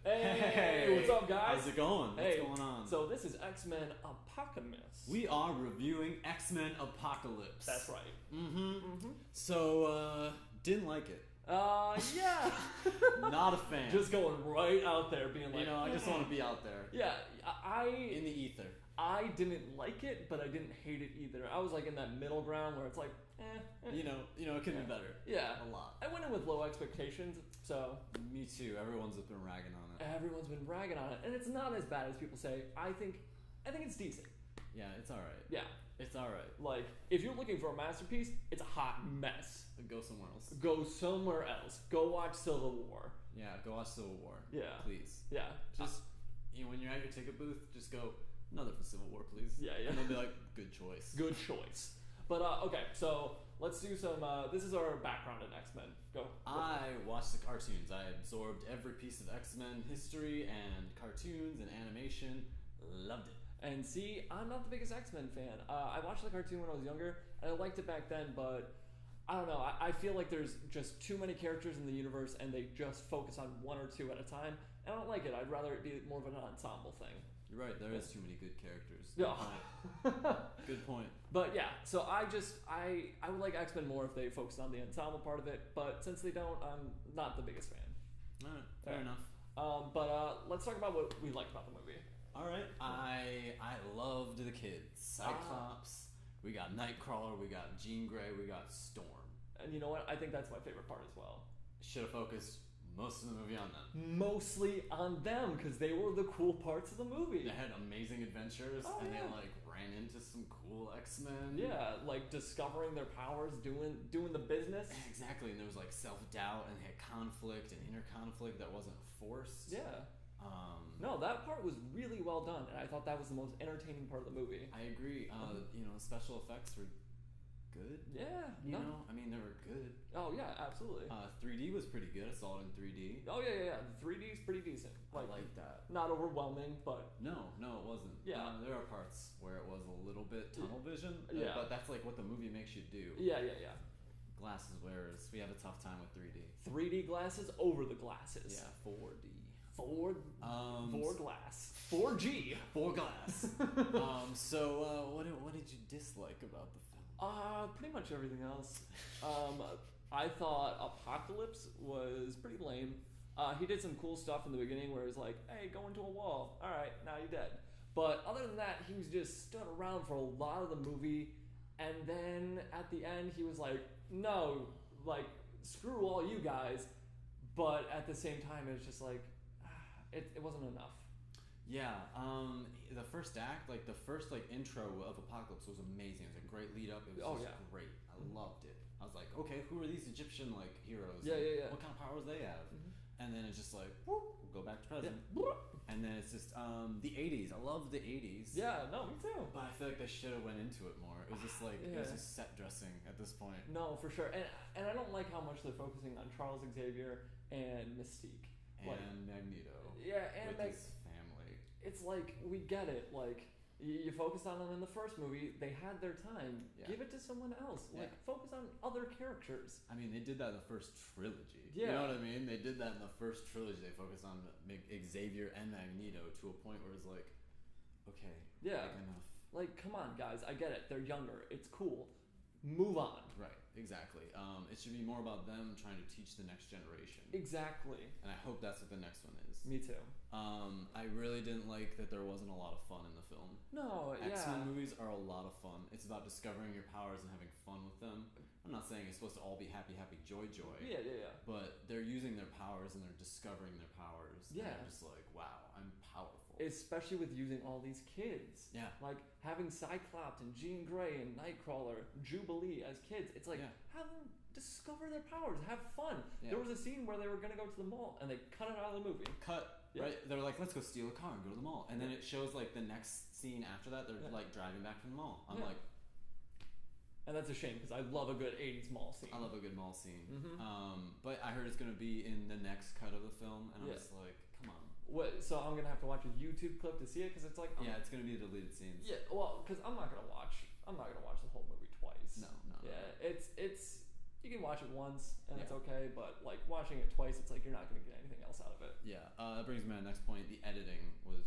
Hey, what's up, guys? How's it going? Hey, What's going on? So this is X-Men-Apoca-Miss. We are reviewing X-Men-Apoca-Miss. That's right. So, didn't like it. Yeah. Not a fan. Just going right out there, being like, I just want to be out there. Yeah, In the ether. I didn't like it, but I didn't hate it either. I was like in that middle ground where it's like, You know, it could be better. Yeah. A lot. I went in with low expectations, so. Me too. Everyone's been ragging on it. Everyone's been ragging on it, and it's not as bad as people say. I think it's decent. Yeah, it's alright. Yeah. It's alright. Like, if you're looking for a masterpiece, it's a hot mess. Go somewhere else. Go somewhere else. Go watch Civil War. Yeah, go watch Civil War. Yeah. Please. Yeah. Just, when you're at your ticket booth, just go, another for Civil War, please. Yeah. And they'll be like, good choice. Good choice. But, okay, so let's do some, this is our background in X-Men. Go. I watched the cartoons. I absorbed every piece of X-Men history and cartoons and animation. Loved it. And see, I'm not the biggest X-Men fan. I watched the cartoon when I was younger, and I liked it back then, but I don't know. I feel like there's just too many characters in the universe, and they just focus on one or two at a time. And I don't like it. I'd rather it be more of an ensemble thing. You're right. There is too many good characters. Yeah. Good point. But yeah, so I would like X-Men more if they focused on the ensemble part of it, but since they don't, I'm not the biggest fan. All right. Fair enough. But let's talk about what we liked about the movie. All right. I loved the kids. Cyclops. We got Nightcrawler. We got Jean Grey. We got Storm. And you know what? I think that's my favorite part as well. Should have focused most of the movie on them. Mostly on them, because they were the cool parts of the movie. They had amazing adventures, and they ran into some cool X-Men. Yeah, like discovering their powers, doing the business. Exactly, and there was like self-doubt, and they had conflict and inner conflict that wasn't forced. Yeah. No, that part was really well done, and I thought that was the most entertaining part of the movie. I agree. Special effects were good. Yeah. They were good. Oh yeah, absolutely. 3D was pretty good. I saw it in 3D. Oh yeah. The 3D is pretty decent. I like that. Not overwhelming, but no, it wasn't. Yeah. There are parts where it was a little bit tunnel vision. Yeah. But that's like what the movie makes you do. Yeah. Glasses wearers, we have a tough time with 3D. 3D glasses over the glasses. Yeah, 4D. Four glass. 4G. 4 glass. So what did you dislike about the film? Pretty much everything else. I thought Apocalypse was pretty lame. He did some cool stuff in the beginning where he's like, hey, go into a wall. All right, now you're dead. But other than that, he was just stood around for a lot of the movie. And then at the end, he was like, no, like, screw all you guys. But at the same time, it was just like, it wasn't enough. Yeah, the first act, like the first intro of Apocalypse was amazing. It was a great lead up. It was great. I loved it. I was like, okay, who are these Egyptian heroes? Yeah. What kind of powers they have? And then it's just like, whoop, go back to present. Yeah. And then it's just the 80s. I love the 80s. Yeah, no, me too. But I feel like they should have went into it more. It was just like it was just set dressing at this point. No, for sure. And I don't like how much they're focusing on Charles Xavier and Mystique. And Magneto. Yeah, and with his family. It's like, we get it. Like, you focused on them in the first movie. They had their time. Yeah. Give it to someone else. Like, focus on other characters. I mean, they did that in the first trilogy. Yeah. You know what I mean? They did that in the first trilogy. They focused on Xavier and Magneto to a point where it's like, okay, enough. Like, come on, guys. I get it. They're younger. It's cool. Move on. Right, exactly. It should be more about them trying to teach the next generation. Exactly. And I hope that's what the next one is. Me too. I really didn't like that there wasn't a lot of fun in the film. No, X-Men movies are a lot of fun. It's about discovering your powers and having fun with them. I'm not saying it's supposed to all be happy, happy, joy. Yeah. But they're using their powers and they're discovering their powers. Yeah. And they're just like, wow, I'm powerful. Especially with using all these kids. Yeah. Like, having Cyclops and Jean Grey and Nightcrawler, Jubilee as kids. It's like, have them discover their powers. Have fun. Yeah. There was a scene where they were going to go to the mall and they cut it out of the movie. Right? They're like, let's go steal a car and go to the mall. And then it shows, like, the next scene after that, they're, like, driving back from the mall. I'm like... And that's a shame, because I love a good 80s mall scene. I love a good mall scene. But I heard it's going to be in the next cut of the film, and I was like, come on. What? So I'm going to have to watch a YouTube clip to see it? Because it's like... it's going to be deleted scenes. Yeah, well, because I'm not going to watch the whole movie twice. No. Yeah, it's you can watch it once and it's Yeah. okay, but like watching it twice, it's like you're not gonna get anything else out of it. Yeah, that brings me to my next point. The editing was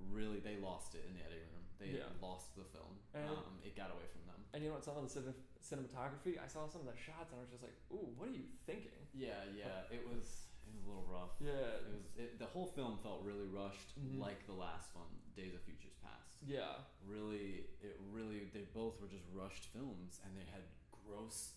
really, they lost it in the editing room. They lost the film. And- It got away from them. And you know what? Some of the cinematography, I saw some of the shots and I was just like, ooh, what are you thinking? Yeah, it was a little rough. Yeah. The whole film felt really rushed, Mhm. like the last one, Days of Futures Past. Yeah. They both were just rushed films, and they had gross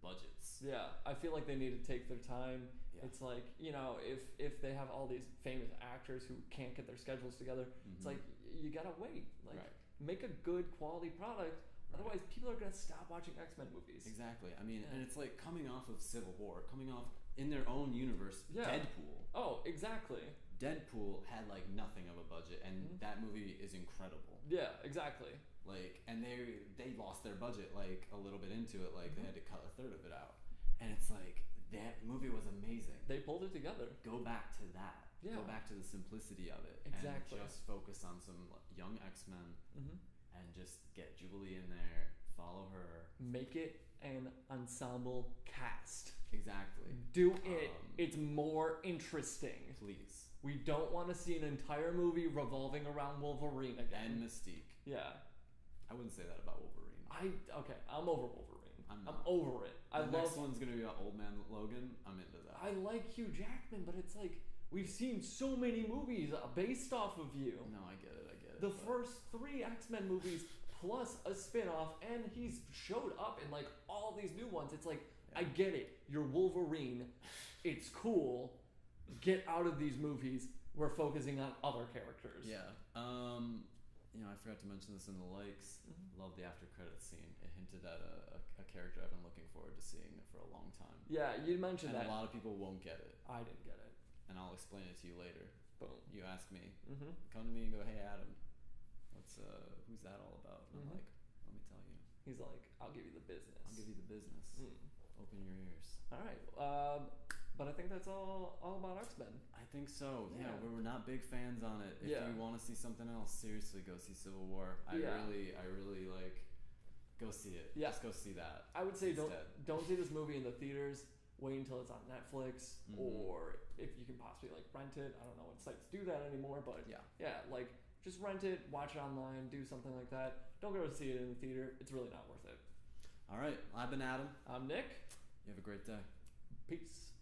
budgets. Yeah. I feel like they need to take their time. Yeah. It's like, you know, if they have all these famous actors who can't get their schedules together, it's like you gotta wait. Like Right. make a good quality product. Otherwise, people are gonna stop watching X-Men movies. Exactly. I mean, Yeah. and it's like coming off of Civil War, coming off in their own universe, Yeah. Deadpool. Oh, exactly. Deadpool had like nothing of a budget, and Mhm. that movie is incredible. Yeah, exactly. Like, and they lost their budget like a little bit into it. Like they had to cut a third of it out, and it's like that movie was amazing. They pulled it together. Go back to that. Yeah. Go back to the simplicity of it. Exactly. And just focus on some young X-Men Mm-hmm. and just get Jubilee in there. Follow her. Make it an ensemble cast. Exactly. Do it. It's more interesting. Please. We don't want to see an entire movie revolving around Wolverine again. And Mystique. Yeah. I wouldn't say that about Wolverine. I'm over Wolverine. I'm I'm not. over it. The next one's gonna be about Old Man Logan. I'm into that. I like Hugh Jackman, but it's like we've seen so many movies based off of you. No, I get it. The but- first 3 X-Men movies plus a spin-off, and he's showed up in like all these new ones. It's like, Yeah. I get it. You're Wolverine. It's cool. Get out of these movies. We're focusing on other characters. Yeah. I forgot to mention this in the likes. Love the after credits scene. It hinted at a character I've been looking forward to seeing for a long time. Yeah, you mentioned And that. a lot of people won't get it. I didn't get it. And I'll explain it to you later. Boom. You ask me. Mm-hmm. Come to me and go, hey Adam, who's that all about? And Mhm. I'm like, let me tell you. He's like, I'll give you the business. I'll give you the business. Open your ears. All right. But I think that's all about X-Men. I think so. Yeah, Yeah. we're not big fans on it. If Yeah. you want to see something else, seriously, go see Civil War. I really like. Go see it. Yeah. Just go see that. I would say instead. don't see this movie in the theaters. Wait until it's on Netflix, Mhm. or if you can possibly like rent it. I don't know what sites do that anymore, but Yeah. like just rent it, watch it online, do something like that. Don't go to see it in the theater. It's really not worth it. All right. I've been Adam. I'm Nick. You have a great day. Peace.